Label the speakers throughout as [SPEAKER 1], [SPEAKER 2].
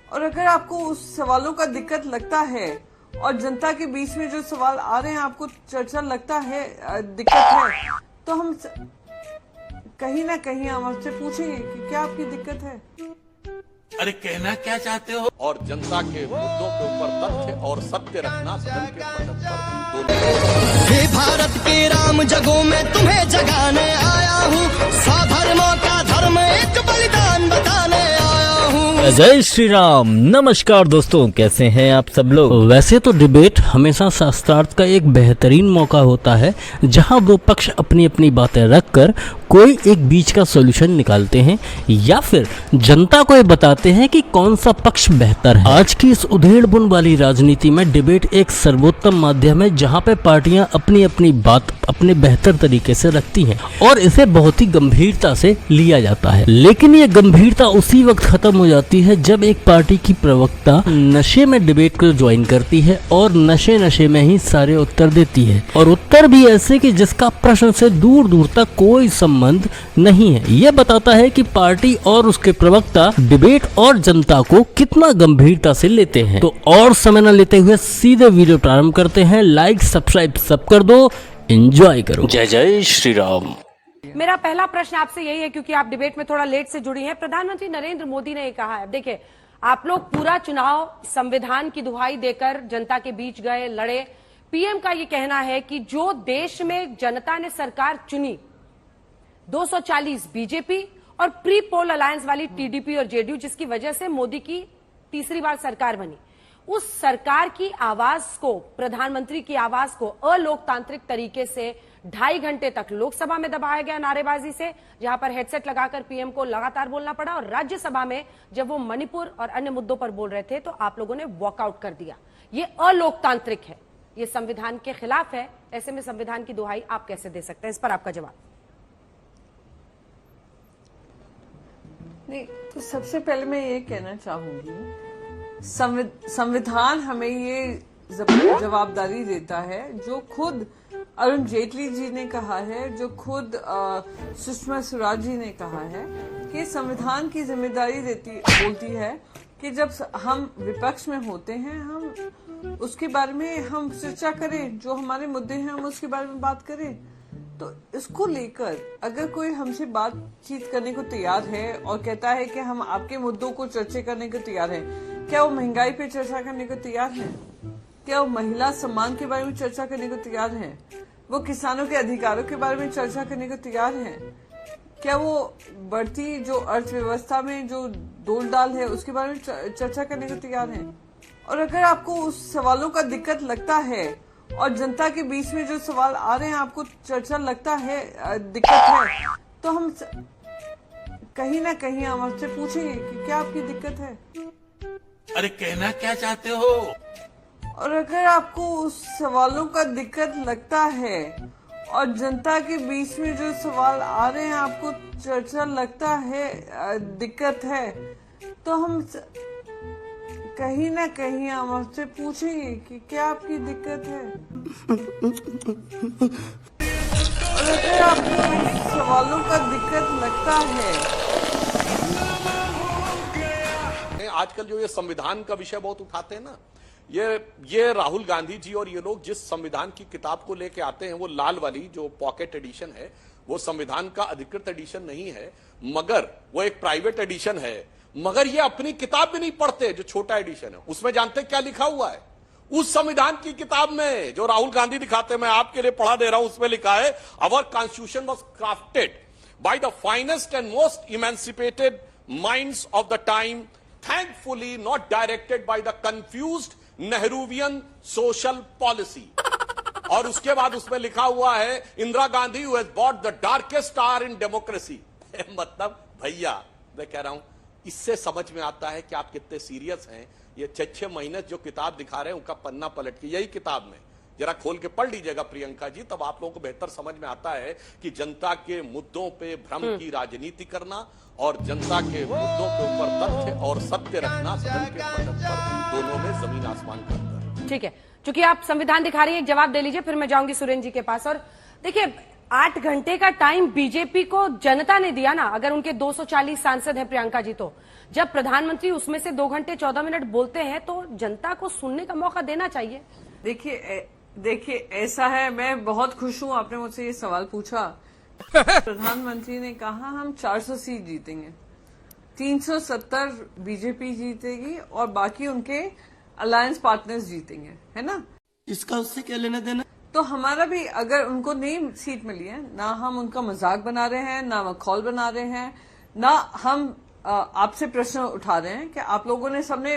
[SPEAKER 1] और अगर आपको उस सवालों का दिक्कत लगता है और जनता के बीच में जो सवाल आ रहे हैं आपको चर्चा लगता है दिक्कत है, तो हम कहीं ना कहीं हम आपसे पूछेंगे कि क्या आपकी दिक्कत है।
[SPEAKER 2] अरे कहना क्या चाहते हो? और जनता के मुद्दों के ऊपर तथ्य और सत्य रखना सदन के पटल पर।
[SPEAKER 3] हे भारत के राम जगों में तुम्हें जगाने आया हूँ, साधर्मों का धर्म एक बलिदान बताने आया हूँ।
[SPEAKER 4] जय श्री राम। नमस्कार दोस्तों, कैसे हैं आप सब लोग। वैसे तो डिबेट हमेशा शास्त्रार्थ का एक बेहतरीन मौका होता है जहां दो पक्ष अपनी अपनी बातें रखकर कोई एक बीच का सॉल्यूशन निकालते हैं या फिर जनता को ये बताते हैं कि कौन सा पक्ष बेहतर है। आज की इस उधेड़-बुन वाली राजनीति में डिबेट एक सर्वोत्तम माध्यम है जहां पे पार्टियां अपनी अपनी बात अपने बेहतर तरीके से रखती हैं और इसे बहुत ही गंभीरता से लिया जाता है। लेकिन ये गंभीरता उसी वक्त खत्म हो जाती है जब एक पार्टी की प्रवक्ता नशे में डिबेट को ज्वाइन करती है और नशे में ही सारे उत्तर देती है, और उत्तर भी ऐसे कि जिसका प्रश्न से दूर दूर तक कोई संबंध नहीं है। यह बताता है कि पार्टी और उसके प्रवक्ता डिबेट और जनता को कितना गंभीरता से लेते हैं। तो और समय न लेते हुए सीधे वीडियो प्रारंभ करते हैं। लाइक सब्सक्राइब सब कर दो, एंजॉय करो। जय जय श्री राम।
[SPEAKER 5] मेरा पहला प्रश्न आपसे यही है, क्योंकि आप डिबेट में थोड़ा लेट से जुड़ी हैं। प्रधानमंत्री नरेंद्र मोदी ने कहा है, देखिए आप लोग पूरा चुनाव संविधान की दुहाई देकर जनता के बीच गए, लड़े। पीएम का ये कहना है कि जो देश में जनता ने सरकार चुनी 240 बीजेपी और प्री पोल अलायंस वाली टीडीपी और जेडीयू, जिसकी वजह से मोदी की तीसरी बार सरकार बनी, उस सरकार की आवाज को, प्रधानमंत्री की आवाज को अलोकतांत्रिक तरीके से 2.5 घंटे तक लोकसभा में दबाया गया नारेबाजी से, जहां पर हेडसेट लगाकर पीएम को लगातार बोलना पड़ा, और राज्यसभा में जब वो मणिपुर और अन्य मुद्दों पर बोल रहे थे तो आप लोगों ने वॉकआउट कर दिया। ये अलोकतांत्रिक है, ये संविधान के खिलाफ है। ऐसे में संविधान की दुहाई आप कैसे दे सकते हैं? इस पर आपका जवाब।
[SPEAKER 1] नहीं, तो सबसे पहले मैं ये कहना चाहूंगी, संविधान हमें ये जवाबदारी देता है जो खुद अरुण जेटली जी ने कहा है, जो खुद सुषमा स्वराज जी ने कहा है, कि संविधान की जिम्मेदारी बोलती है कि जब हम विपक्ष में होते हैं हम उसके बारे में हम चर्चा करें, जो हमारे मुद्दे हैं हम उसके बारे में बात करें। तो इसको लेकर अगर कोई हमसे बातचीत करने को तैयार है और कहता है कि हम आपके मुद्दों को चर्चा करने को तैयार है, क्या वो महंगाई पे चर्चा करने को तैयार है? क्या वो महिला सम्मान के बारे में चर्चा करने को तैयार है? वो किसानों के अधिकारों के बारे में चर्चा करने को तैयार है? क्या वो बढ़ती जो अर्थव्यवस्था में जो डोल डाल है उसके बारे में चर्चा करने को तैयार है? और अगर आपको उस सवालों का दिक्कत लगता है और जनता के बीच में जो सवाल आ रहे हैं आपको चर्चा लगता है दिक्कत है, तो हम कहीं ना कहीं हम आपसे पूछेंगे कि क्या आपकी दिक्कत है।
[SPEAKER 2] अरे कहना क्या चाहते हो?
[SPEAKER 1] और अगर आपको उस सवालों का दिक्कत लगता है और जनता के बीच में जो सवाल आ रहे हैं आपको चर्चा लगता है दिक्कत है, तो हम कहीं ना कहीं हम आपसे पूछेंगे कि क्या आपकी दिक्कत है। और अगर आपको सवालों का दिक्कत लगता है,
[SPEAKER 2] आजकल जो ये संविधान का विषय बहुत उठाते हैं ना, ये राहुल गांधी जी और ये लोग जिस संविधान की किताब को लेके आते हैं, वो लाल वाली जो पॉकेट एडिशन है, वो संविधान का अधिकृत एडिशन नहीं है, मगर वो एक प्राइवेट एडिशन है। मगर ये अपनी किताब भी नहीं पढ़ते, जो छोटा एडिशन है उसमें जानते क्या लिखा हुआ है? उस संविधान की किताब में जो राहुल गांधी दिखाते, मैं आपके लिए पढ़ा दे रहा हूं, उसमें लिखा है, our constitution was crafted by the finest and most emancipated minds of the time, thankfully not directed by the confused Nehruvian social policy। और उसके बाद उसमें लिखा हुआ है, Indira Gandhi who has bought the darkest hour in democracy। मतलब भैया मैं कह रहा हूं, इससे समझ में आता है कि आप कितने सीरियस हैं। ये 6 महीने जो किताब दिखा रहे हैं उनका पन्ना पलट के यही किताब में जरा खोल के पढ़ लीजिएगा प्रियंका जी, तब आप लोगों को बेहतर समझ में आता है कि जनता के मुद्दों पे भ्रम की राजनीति करना और जनता के मुद्दों के ऊपर तथ्य और सत्य रखना सदन के पटल पर दोनों में जमीन आसमान का अंतर है।
[SPEAKER 5] ठीक है, चूंकि आप संविधान दिखा रही हैं, एक जवाब दे लीजिए, फिर मैं जाऊंगी सुरेंद्र जी के पास। और देखिए, 8 घंटे का टाइम बीजेपी को जनता ने दिया ना। अगर उनके 240 सांसद हैं प्रियंका जी, तो जब प्रधानमंत्री उसमें से 2 घंटे 14 मिनट बोलते हैं तो जनता को सुनने का मौका देना चाहिए।
[SPEAKER 1] देखिए ऐसा है, मैं बहुत खुश हूं आपने मुझसे ये सवाल पूछा। प्रधानमंत्री ने कहा हम 400 सीट जीतेंगे, 370 बीजेपी जीतेगी और बाकी उनके अलायंस पार्टनर्स जीतेंगे, है ना।
[SPEAKER 3] इसका उससे क्या लेना देना?
[SPEAKER 1] तो हमारा भी, अगर उनको नहीं सीट मिली है ना, हम उनका मजाक बना रहे हैं, ना मखौल बना रहे हैं, ना हम आपसे प्रश्न उठा रहे हैं कि आप लोगों ने सबने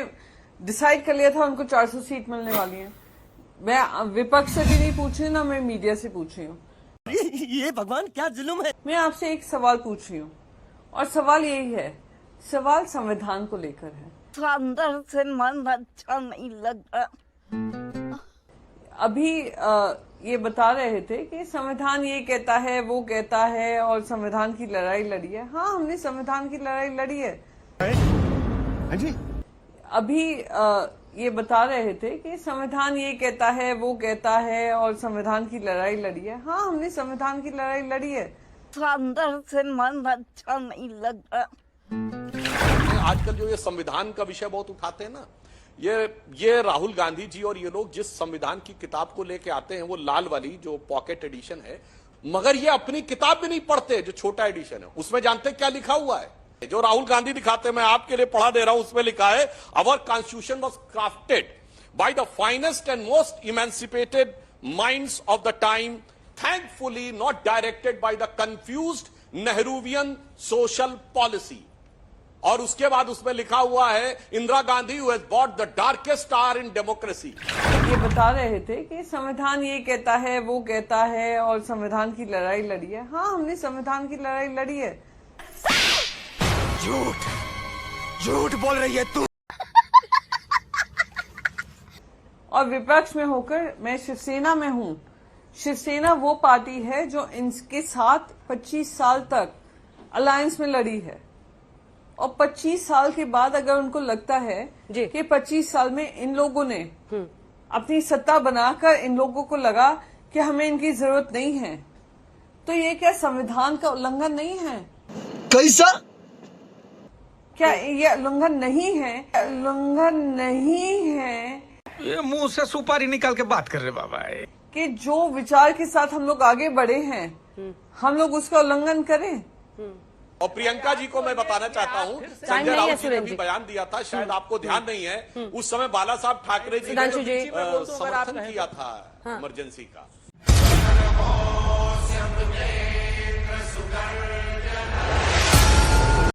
[SPEAKER 1] डिसाइड कर लिया था उनको 400 सीट मिलने वाली है। मैं विपक्ष से भी नहीं पूछ रही, ना मैं मीडिया से पूछ रही हूँ।
[SPEAKER 3] ये भगवान क्या जुल्म है।
[SPEAKER 1] मैं आपसे एक सवाल पूछ रही हूँ और सवाल यही है, सवाल संविधान को लेकर है।
[SPEAKER 6] अंदर से मन अच्छा नहीं लग रहा।
[SPEAKER 1] अभी ये बता रहे थे कि संविधान ये कहता है, वो कहता है और संविधान की लड़ाई लड़ी है। हाँ, हमने संविधान की लड़ाई लड़ी है। अभी ये बता रहे थे कि संविधान ये कहता है, वो कहता है और संविधान की लड़ाई लड़ी है। हाँ, हमने संविधान की लड़ाई लड़ी है।
[SPEAKER 6] अंदर से मन अच्छा नहीं लग रहा।
[SPEAKER 2] आजकल जो ये संविधान का विषय बहुत उठाते हैं ना, ये राहुल गांधी जी और ये लोग जिस संविधान की किताब को लेके आते हैं, वो लाल वाली जो पॉकेट एडिशन है, मगर ये अपनी किताब भी नहीं पढ़ते जो छोटा एडिशन है। उसमें जानते क्या लिखा हुआ है? जो राहुल गांधी दिखाते, मैं आपके लिए पढ़ा दे रहा हूं, उसमें लिखा है, our constitution was crafted by the finest and most emancipated minds of the time, thankfully not directed by the confused Nehruvian social policy. और उसके बाद उसमें लिखा हुआ है, Indira Gandhi who has bought the darkest hour in democracy.
[SPEAKER 1] ये बता रहे थे कि संविधान ये कहता है, वो कहता है और संविधान की लड़ाई लड़ी है। हाँ, हमने संविधान की लड़ाई लड़ी है।
[SPEAKER 3] झूठ बोल रही है तू।
[SPEAKER 1] और विपक्ष में होकर मैं शिवसेना में हूँ। शिवसेना वो पार्टी है जो इनके साथ 25 साल तक अलायंस में लड़ी है, और 25 साल के बाद अगर उनको लगता है कि 25 साल में इन लोगों ने अपनी सत्ता बनाकर इन लोगों को लगा कि हमें इनकी जरूरत नहीं है, तो ये क्या संविधान का उल्लंघन नहीं है?
[SPEAKER 3] कैसा?
[SPEAKER 1] क्या ये उल्लंघन नहीं है? उल्लंघन नहीं है
[SPEAKER 7] ये मुंह से सुपारी निकाल के बात कर रहे बाबा
[SPEAKER 1] कि जो विचार के साथ हम लोग आगे बढ़े हैं, हम लोग उसका उल्लंघन करें।
[SPEAKER 2] और प्रियंका जी को मैं बताना चाहता हूँ, संजय राउत जी ने भी बयान दिया था, शायद आपको ध्यान नहीं है, उस समय बाला साहब ठाकरे जी ने समर्थन किया था इमरजेंसी का।